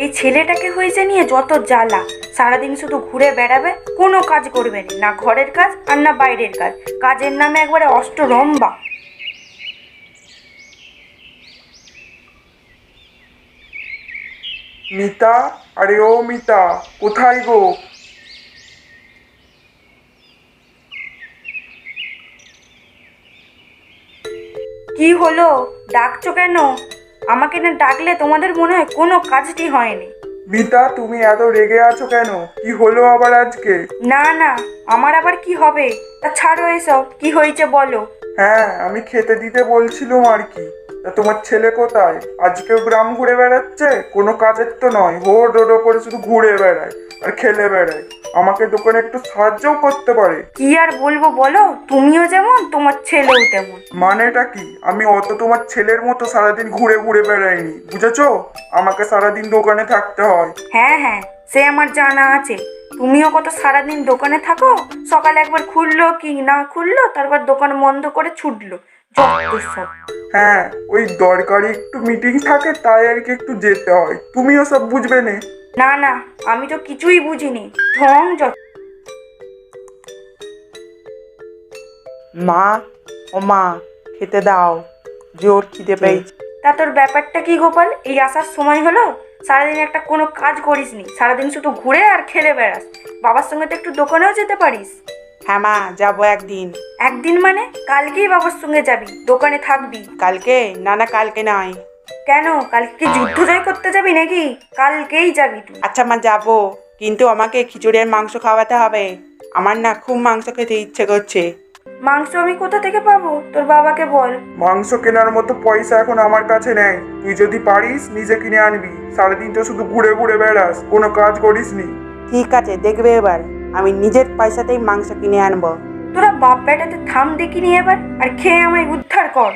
এই ছেলেটাকে হয়েছে নিয়ে যত জ্বালা। সারাদিন শুধু ঘুরে বেড়াবে, কোনো কাজ করবে না, না ঘরের কাজ আর না বাইরের কাজ। কাজের নামে একবারে অষ্টরম্বা। মিতা, আরে ও মিতা, কোথায় গো? কি হলো, ডাকছো কেন? আমাকে না ডাকলে তোমাদের মনে হয় কোনো কাজটি হয়নি। মিতা, তুমি এত রেগে আছো কেন? কি হলো আবার আজকে? না না, আমার আবার কি হবে? তা ছাড়ো এসব, কি হয়েছে বলো। হ্যাঁ, আমি খেতে দিতে বলছিলাম আর কি। তা তোমার ছেলে কোথায়? আজকেও গ্রাম ঘুরে বেড়াচ্ছে? কোনো কাজের তো নয়, হো ডোডো করে শুধু ঘুরে বেড়ায় আর খেলে বেড়ায়। আমাকে দোকানে একটু সাহায্যও করতে পারে। কি আর বলবো বলো, তুমিও যেমন তোমার ছেলেও তেমন। মানেটা কি? আমি অত তোমার ছেলের মতো সারাদিন ঘুরে ঘুরে বেড়াইনি, বুঝেছো? আমাকে সারাদিন দোকানে থাকতে হয়। হ্যাঁ হ্যাঁ, সে আমার জানা আছে। তুমিও কত সারাদিন দোকানে থাকো, সকালে একবার খুললো কি না খুললো, তারপর দোকান বন্ধ করে ছুটলো। যত সব। হ্যাঁ, ওই দরকারি একটু মিটিং থাকে তাই আর কি একটু যেতে হয়, তুমিও সব বুঝবে না। না না, আমি তো কিছুই বুঝিনি। ঢং যত। মা, ও মা, খেতে দাও, জোর খিদে পেয়েছে। তা তোর ব্যাপারটা কি গোপাল? এই আসার সময় হলো, সারাদিন একটা কোনো কাজ করিসনি, সারাদিন শুধু ঘুরে আর খেলে বেড়াস। বাবার সঙ্গে তো একটু দোকানেও যেতে পারিস। হ্যাঁ মা, যাবো একদিন। একদিন মানে কালকেই বাবার সঙ্গে যাবি, দোকানে থাকবি। কালকে? না না, কালকে নয়। কেন, কালকে কি যুদ্ধ জয় করতে যাবি নাকি? কালকেই যাবি তুই। আচ্ছা মা, যাবো, কিন্তু আমাকে খিচুড়ি আর মাংস খাওয়াতে হবে। আমার না খুব মাংস খেতে ইচ্ছে করছে। মাংস আমি কোথা থেকে পাবো? তোর বাবাকে বল। মাংস কেনার মতো পয়সা এখন আমার কাছে নেই। তুই যদি পারিস নিজে কিনে আনবি। সারাদিন তো শুধু ঘুরে ঘুরে বেড়াস, কোনো কাজ করিসনি। ঠিক আছে, দেখবে এবার আমি নিজের পয়সাতেই মাংস কিনে আনবো। তোরা বাপ বেটাতে থাম দেখিনি এবার, আর খেয়ে আমায় উদ্ধার কর।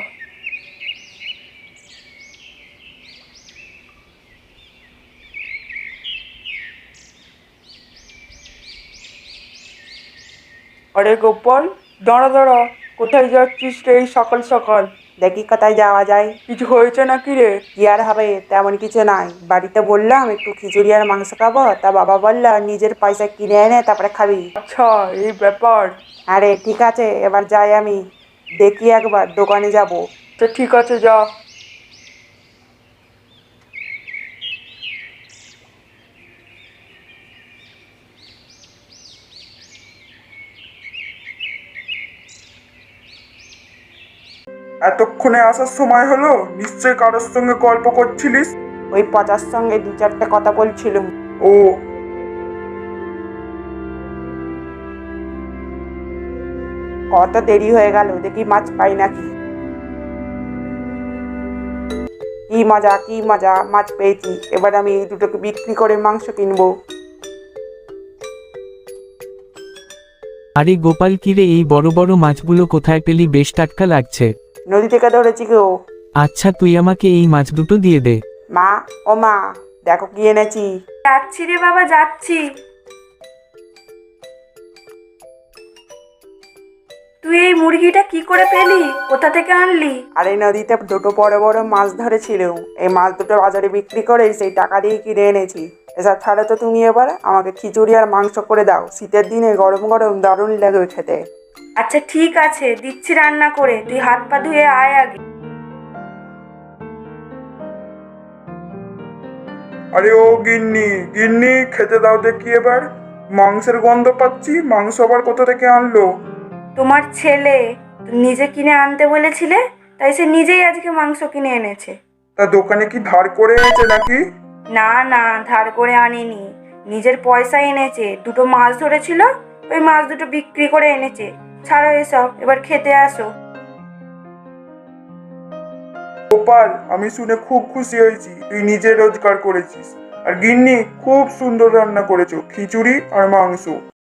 আরে গোপাল, দাঁড়া দাঁড়া, কোথায় যাচ্ছিস রে এই সকাল সকাল? দেখি কোথায় যাওয়া যায়। কিছু হয়েছে নাকি রে? কি আর হবে, তেমন কিছু নাই। বাড়িতে বললাম একটু খিচুড়ি আর মাংস খাবো, তা বাবা বলল নিজের পয়সা কিনে এনে তারপরে খাবি। আচ্ছা, এই ব্যাপার। আরে ঠিক আছে, এবার যাই আমি। দেখি একবার দোকানে যাব। তো ঠিক আছে, যা। এতক্ষণে আসার সময় হলো? নিশ্চয় কারোর সঙ্গে গল্প করছিলিস। ওই পচার সঙ্গে দু চারটে কথা বলছিলুম। ও, কত দেরি হয়ে গেল, দেখি মাছ পাই নাকি। কি মজা, কি মজা, মাছ পেয়েছি। এবার আমি এই দুটোকে বিক্রি করে মাংস কিনবো। আরে গোপাল, কিরে এই বড় বড় মাছগুলো কোথায় পেলি? বেশ টাটকা লাগছে। নদী থেকে ধরেছি গো। আচ্ছা, তুই আমাকে এই মাছ দুটো দিয়ে দে। মা, ও মা, দেখো কি এনেছি। যাচ্ছি রে বাবা, যাচ্ছি। তুই এই মুরগিটা কি করে পেলি? কোথা থেকে আনলি? আর এই নদীতে দুটো বড় বড় মাছ ধরেছিল। এই মাছ দুটো বাজারে বিক্রি করে সেই টাকা দিয়ে কিনে এনেছি। এসব ছাড়া তো তুমি এবার আমাকে খিচুড়ি আর মাংস করে দাও। শীতের দিনে গরম গরম দারুণ লাগে খেতে। আচ্ছা ঠিক আছে, দিচ্ছি রান্না করে, তুই হাত পা ধুয়ে আয় আগে। আরে ও গিন্নি, গিন্নি খেতে দাও দেখি এবার। মাংসের গন্ধ পাচ্ছি, মাংস আবার কোথা থেকে আনলো? তোমার ছেলে নিজে কিনে আনতে বলেছিলে, তাই সে নিজেই আজকে মাংস কিনে এনেছে। তা দোকানে কি ধার করে এনেছে নাকি? না না, ধার করে আনেনি, নিজের পয়সা এনেছে। দুটো মাছ ধরেছিল, ওই মাছ দুটো বিক্রি করে এনেছে। ছাড়ো এসব, এবার খেতে আসো। গোপাল, আমি শুনে খুব খুশি হয়েছি তুই নিজে রোজগার করেছিস। আর গিন্নি, খুব সুন্দর রান্না করেছো, খিচুড়ি আর মাংস।